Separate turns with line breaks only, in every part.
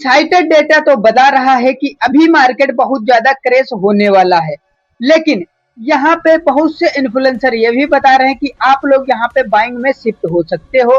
इनसाइटर data तो बता रहा है कि अभी मार्केट बहुत ज्यादा क्रैश होने वाला है, लेकिन यहाँ पे बहुत से इन्फ्लुएंसर ये भी बता रहे हैं कि आप लोग यहाँ पे बाइंग में शिफ्ट हो सकते हो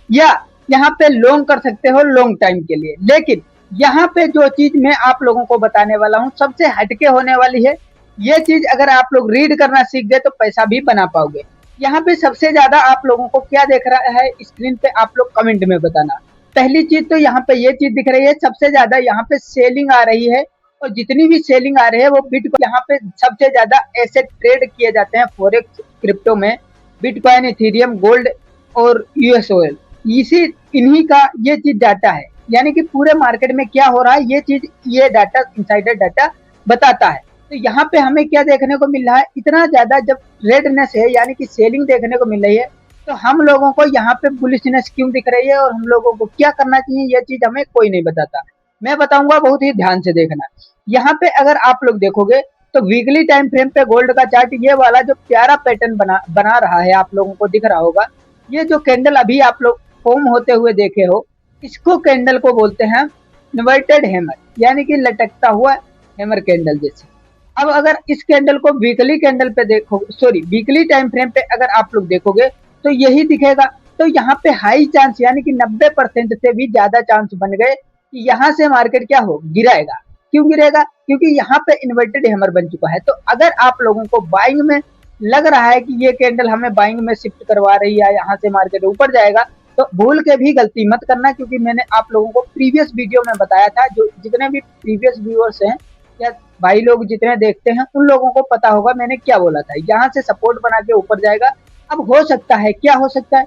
या यहाँ पे लॉन्ग कर सकते हो लॉन्ग टाइम के लिए। लेकिन यहाँ पे जो चीज मैं आप लोगों को बताने वाला हूँ सबसे हटके होने वाली है। ये चीज अगर आप लोग रीड करना सीख गए तो पैसा भी बना पाओगे। यहाँ पे सबसे ज्यादा आप लोगों को क्या देख रहा है स्क्रीन पे, आप लोग कमेंट में बताना। पहली चीज तो यहाँ पे ये चीज दिख रही है, सबसे ज्यादा यहाँ पे सेलिंग आ रही है और जितनी भी सेलिंग आ रही है वो बिटकॉइन, यहाँ पे सबसे ज्यादा एसेट ट्रेड किए जाते हैं फॉरेक्स क्रिप्टो में, बिटकॉइन, इथेरियम, गोल्ड और यूएस ऑयल। इसी इन्हीं का ये चीज डाटा है, यानी कि पूरे मार्केट में क्या हो रहा है ये चीज, ये डाटा इनसाइडर डाटा बताता है। तो यहाँ पे हमें क्या देखने को मिल रहा है, इतना ज्यादा जब रेडनेस है यानी कि सेलिंग देखने को मिल रही है तो हम लोगों को यहाँ पे बुलिशनेस क्यों दिख रही है और हम लोगों को क्या करना चाहिए ये चीज हमें कोई नहीं बताता। मैं बताऊंगा, बहुत ही ध्यान से देखना। यहाँ पे अगर आप लोग देखोगे तो वीकली टाइम फ्रेम पे गोल्ड का चार्ट ये वाला जो प्यारा पैटर्न बना रहा है आप लोगों को दिख रहा होगा। ये जो कैंडल अभी आप लोग फॉर्म होते हुए देखे हो, इसको कैंडल को बोलते हैं इन्वर्टेड हैमर, यानी कि लटकता हुआ हैमर कैंडल जैसे। अब अगर इस कैंडल को वीकली कैंडल पे देखो, सॉरी वीकली टाइम फ्रेम पे अगर आप लोग देखोगे तो यही दिखेगा। तो यहाँ पे हाई चांस यानी कि 90% से भी ज्यादा चांस बन गए कि यहाँ से मार्केट क्या हो, गिराएगा। क्यों गिरेगा? क्योंकि यहाँ पे इन्वर्टेड हैमर बन चुका है। तो अगर आप लोगों को बाइंग में लग रहा है कि ये कैंडल हमें बाइंग में शिफ्ट करवा रही है, यहाँ से मार्केट ऊपर जाएगा, तो भूल के भी गलती मत करना, क्योंकि मैंने आप लोगों को प्रीवियस वीडियो में बताया था। जो जितने भी प्रीवियस व्यूअर्स हैं या भाई लोग जितने देखते हैं उन लोगों को पता होगा मैंने क्या बोला था। यहाँ से सपोर्ट बना के ऊपर जाएगा। अब हो सकता है, क्या हो सकता है,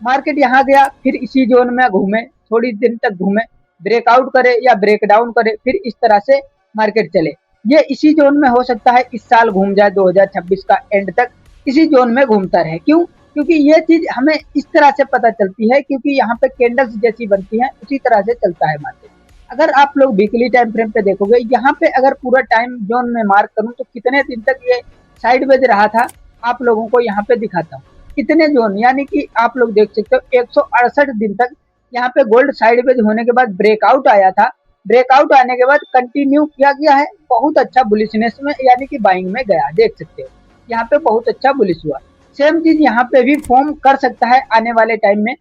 मार्केट यहाँ गया फिर इसी जोन में घूमे, थोड़ी दिन तक घूमे, ब्रेकआउट करे या ब्रेक डाउन करे, फिर इस तरह से मार्केट चले। ये इसी जोन में हो सकता है इस साल घूम जाए, 2026 का एंड तक इसी जोन में घूमता रहे। क्यों? क्योंकि ये चीज हमें इस तरह से पता चलती है, क्योंकि यहाँ पे कैंडल्स जैसी बनती हैं उसी तरह से चलता है मार्केट। अगर आप लोग वीकली टाइम फ्रेम पे देखोगे, यहाँ पे अगर पूरा टाइम जोन में मार्क करूं तो कितने दिन तक ये साइडवेज रहा था आप लोगों को यहाँ पे दिखाता हूँ। कितने जोन, यानी कि आप लोग देख सकते हो 168 दिन तक यहाँ पे गोल्ड साइडवेज होने के बाद ब्रेकआउट आया था। ब्रेकआउट आने के बाद कंटिन्यू क्या किया है, बहुत अच्छा बुलिशनेस में यानी कि बाइंग में गया। देख सकते हो यहाँ पे बहुत अच्छा बुलिश हुआ। सेम चीज यहाँ पे भी फॉर्म कर सकता है आने वाले टाइम में।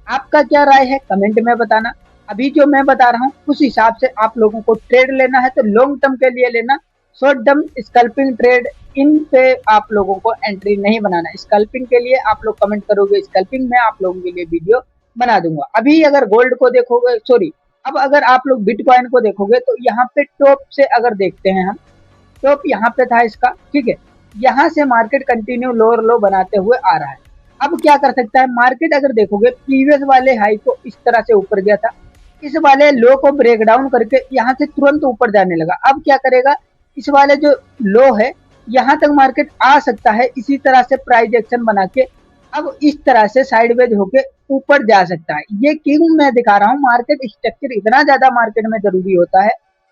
आपका क्या राय है कमेंट में बताना। अभी जो मैं बता रहा हूँ उस हिसाब से आप लोगों को ट्रेड लेना है तो लॉन्ग टर्म के लिए लेना। Short term sculpting trade in पे आप लोगों को एंट्री नहीं बनाना। स्कल्पिंग के लिए आप लोग कमेंट करोगे, स्कल्पिंग में आप लोगों के लिए वीडियो बना दूंगा। अभी अगर गोल्ड को देखोगे, सॉरी अब अगर आप लोग बिटकॉइन को देखोगे तो यहाँ पे टॉप से अगर देखते हैं हम, टॉप यहाँ पे था इसका, ठीक है। यहाँ से मार्केट कंटिन्यू लोअर लो बनाते हुए आ रहा है। अब क्या कर सकता है मार्केट, अगर देखोगे प्रीवियस वाले हाई को इस तरह से ऊपर गया था, इस वाले लो को ब्रेक डाउन करके यहाँ से तुरंत ऊपर जाने लगा। अब क्या करेगा, इस वाले जो लो है यहाँ तक मार्केट आ सकता है इसी तरह से प्राइस एक्शन बना के, अब इस तरह से साइडवेज होके ऊपर जा सकता है। ये क्यों मैं दिखा रहा हूँ, मार्केट स्ट्रक्चर इतना ज्यादा मार्केट में जरूरी होता है,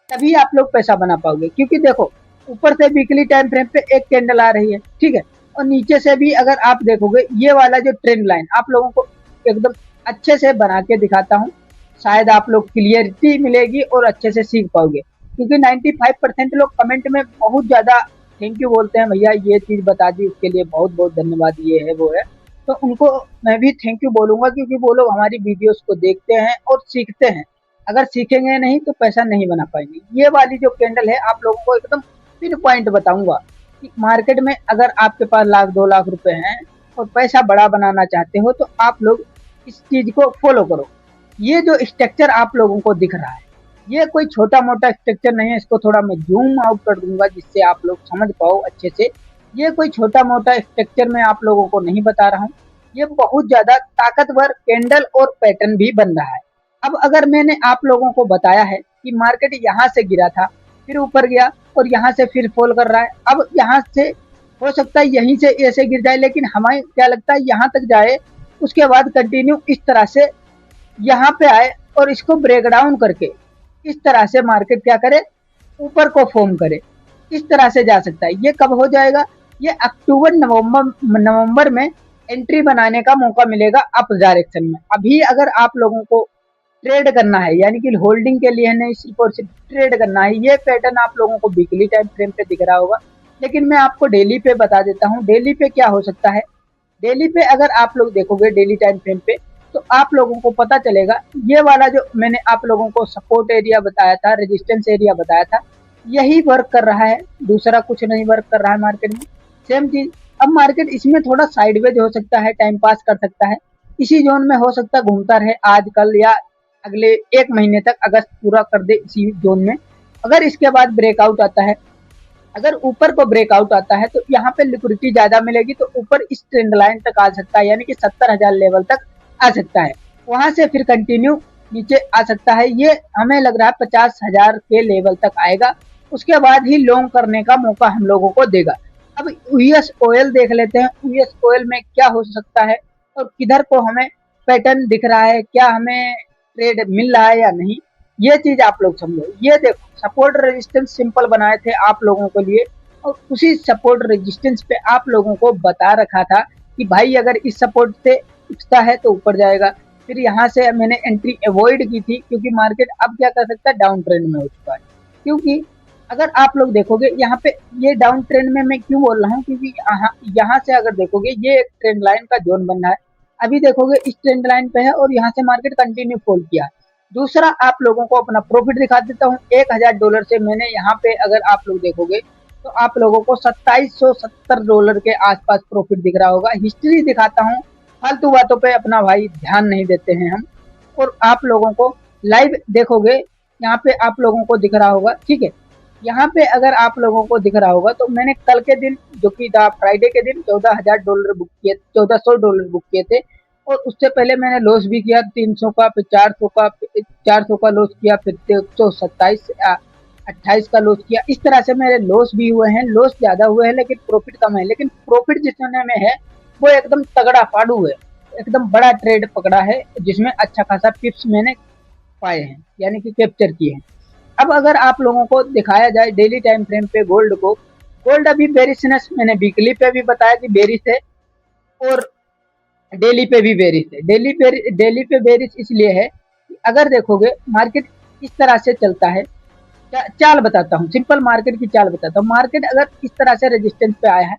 तभी आप लोग पैसा बना पाओगे। क्योंकि देखो ऊपर से वीकली टाइम फ्रेम पे एक कैंडल आ रही है, ठीक है, और नीचे से भी अगर आप देखोगे ये वाला जो ट्रेंड लाइन आप लोगों को एकदम अच्छे से बना के दिखाता हूँ, शायद आप लोग क्लियरिटी मिलेगी और अच्छे से सीख पाओगे। क्योंकि 95% लोग कमेंट में बहुत ज्यादा थैंक यू बोलते हैं, भैया ये चीज बता दी उसके लिए बहुत बहुत धन्यवाद, ये है वो है। तो उनको मैं भी थैंक यू बोलूंगा, क्योंकि वो लोग हमारी वीडियोस को देखते हैं और सीखते हैं। अगर सीखेंगे नहीं तो पैसा नहीं बना पाएंगे। ये वाली जो कैंडल है आप लोगों को एकदम पिन पॉइंट बताऊंगा कि मार्केट में अगर आपके पास 1 लाख 2 लाख रुपए हैं और पैसा बड़ा बनाना चाहते हो तो आप लोग इस चीज को फॉलो करो। ये जो स्ट्रक्चर आप लोगों को दिख रहा है ये कोई छोटा मोटा स्ट्रक्चर नहीं है। इसको थोड़ा मैं जूम आउट कर दूंगा जिससे आप लोग समझ पाओ अच्छे से। ये कोई छोटा मोटा स्ट्रक्चर मैं आप लोगों को नहीं बता रहा हूँ, ये बहुत ज्यादा ताकतवर कैंडल और पैटर्न भी बन रहा है। अब अगर मैंने आप लोगों को बताया है कि मार्केट यहाँ से गिरा था फिर ऊपर गया और यहाँ से फिर फॉल कर रहा है, अब यहाँ से हो सकता है यहीं से ऐसे गिर जाए, लेकिन हमें क्या लगता है यहाँ तक जाए, उसके बाद कंटिन्यू इस तरह से यहाँ पे आए और इसको ब्रेक डाउन करके इस तरह से मार्केट क्या करे, ऊपर को फॉर्म करे, इस तरह से जा सकता है। ये कब हो जाएगा, ये अक्टूबर नवंबर में एंट्री बनाने का मौका मिलेगा अप डायरेक्शन में। अभी अगर आप लोगों को ट्रेड करना है, यानी कि होल्डिंग के लिए नहीं, सिर्फ और सिर्फ ट्रेड करना है। ये पैटर्न आप लोगों को वीकली टाइम फ्रेम पे दिख रहा होगा, लेकिन मैं आपको डेली पे बता देता हूँ डेली पे क्या हो सकता है। डेली पे अगर आप लोग देखोगे डेली टाइम फ्रेम पे, तो आप लोगों को पता चलेगा, ये वाला जो मैंने आप लोगों को सपोर्ट एरिया बताया था, रेजिस्टेंस एरिया बताया था, यही वर्क कर रहा है, दूसरा कुछ नहीं वर्क कर रहा है मार्केट में। सेम चीज अब मार्केट इसमें थोड़ा साइडवेज हो सकता है, टाइम पास कर सकता है, इसी जोन में हो सकता है घूमता रहे आज कल या अगले 1 महीने तक, अगस्त पूरा कर दे इसी जोन में। अगर इसके बाद ब्रेकआउट आता है, अगर ऊपर को ब्रेकआउट आता है, तो यहाँ पे लिक्विडिटी ज्यादा मिलेगी, तो ऊपर इस ट्रेंड लाइन तक आ सकता है, यानी कि 70,000 लेवल तक आ सकता है। वहां से फिर कंटिन्यू नीचे आ सकता है, ये हमें लग रहा है 50,000 के लेवल तक आएगा, उसके बाद ही लॉन्ग करने का मौका हम लोगों को देगा। अब यूएस ऑयल देख लेते हैं, यूएस ऑयल में क्या हो सकता है और किधर को हमें पैटर्न दिख रहा है, क्या हमें ट्रेड मिल रहा है या नहीं, ये चीज आप लोग समझो। ये देखो सपोर्ट रेजिस्टेंस सिंपल बनाए थे आप लोगों के लिए, और उसी सपोर्ट रेजिस्टेंस पे आप लोगों को बता रखा था कि भाई अगर इस सपोर्ट से उठता है तो ऊपर जाएगा। फिर यहाँ से मैंने एंट्री अवॉइड की थी, क्योंकि मार्केट अब क्या कर सकता है, डाउन ट्रेंड में हो चुका है। क्योंकि अगर आप लोग देखोगे यहाँ पे, ये डाउन ट्रेंड में मैं क्यों बोल रहा हूँ, क्योंकि यहाँ से अगर देखोगे ये एक ट्रेंड लाइन का जोन बन रहा है, अभी देखोगे इस ट्रेंड लाइन पे है और यहाँ से मार्केट कंटिन्यू फॉल किया। दूसरा आप लोगों को अपना प्रॉफिट दिखा देता हूँ, $1,000 से मैंने यहाँ पे अगर आप लोग देखोगे, तो आप लोगों को $2770 के आसपास प्रॉफिट दिख रहा होगा। हिस्ट्री दिखाता हूँ, फालतू बातों पे अपना भाई ध्यान नहीं देते हैं हम। और आप लोगों को लाइव देखोगे, यहाँ पे आप लोगों को दिख रहा होगा, ठीक है। यहाँ पे अगर आप लोगों को दिख रहा होगा, तो मैंने कल के दिन जो कि था फ्राइडे के दिन $14,000 बुक किए, $1400 बुक किए थे। और उससे पहले मैंने लॉस भी किया 300 का, फिर 400 का, 400 का लॉस किया, फिर 127 28 का लॉस किया। इस तरह से मेरे लॉस भी हुए हैं, लॉस ज्यादा हुए हैं लेकिन प्रॉफिट कम है। लेकिन प्रॉफिट जितने में है वो एकदम तगड़ा फाड़ू है, एकदम बड़ा ट्रेड पकड़ा है, जिसमें अच्छा खासा पिप्स मैंने पाए हैं, यानी कि कैप्चर किए हैं। अब अगर आप लोगों को दिखाया जाए डेली टाइम फ्रेम पे गोल्ड को, गोल्ड अभी बेरिशनेस मैंने वीकली पे भी बताया कि बेरिश है, और डेली पे भी बेरिश है। डेली पे बेरिश इसलिए है कि अगर देखोगे मार्केट इस तरह से चलता है, चाल बताता हूँ, सिंपल मार्केट की चाल बताता हूँ। मार्केट अगर इस तरह से रेजिस्टेंस पे आया है,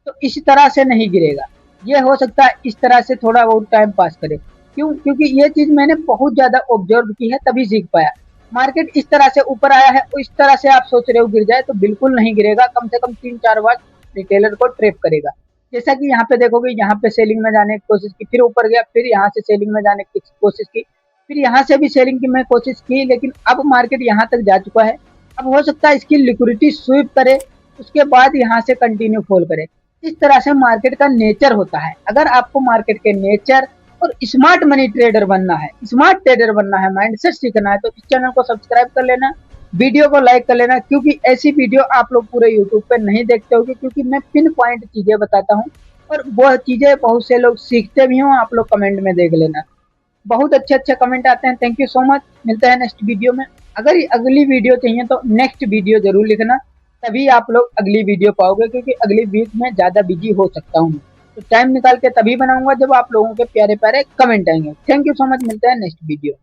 तो इस तरह से नहीं गिरेगा, ये हो सकता है इस तरह से थोड़ा बहुत टाइम पास करे। क्यों? क्योंकि ये चीज मैंने बहुत ज्यादा ऑब्जर्व की है, तभी सीख पाया। मार्केट इस तरह से ऊपर आया है और इस तरह से आप सोच रहे हो गिर जाए, तो बिल्कुल नहीं गिरेगा, कम से कम 3-4 बार रिटेलर को ट्रैप करेगा। जैसा कि यहाँ पे देखोगे, यहाँ पे सेलिंग में जाने की कोशिश की, फिर ऊपर गया, फिर यहाँ से सेलिंग में जाने की कोशिश की, फिर यहाँ से भी सेलिंग की मैं कोशिश की, लेकिन अब मार्केट यहाँ तक जा चुका है। अब हो सकता है इसकी लिक्विडिटी स्वीप करे, उसके बाद यहाँ से कंटिन्यू फॉल करे। इस तरह से मार्केट का नेचर होता है। अगर आपको मार्केट के नेचर और स्मार्ट मनी ट्रेडर बनना है, स्मार्ट ट्रेडर बनना है, माइंडसेट सीखना है, तो इस चैनल को सब्सक्राइब कर लेना, वीडियो को लाइक कर लेना, क्योंकि ऐसी वीडियो आप लोग पूरे यूट्यूब पे नहीं देखते होगे, क्योंकि मैं पिन पॉइंट चीजें बताता हूँ, और वो चीजें बहुत से लोग सीखते भी हों, आप लोग कमेंट में देख लेना। बहुत अच्छे अच्छे कमेंट आते हैं, थैंक यू सो मच। मिलते हैं नेक्स्ट वीडियो में। अगर अगली वीडियो चाहिए तो नेक्स्ट वीडियो जरूर लिखना, तभी आप लोग अगली वीडियो पाओगे, क्योंकि अगली वीक में ज्यादा बिजी हो सकता हूँ। तो टाइम निकाल के तभी बनाऊंगा जब आप लोगों के प्यारे प्यारे कमेंट आएंगे। थैंक यू सो मच, मिलते हैं नेक्स्ट वीडियो।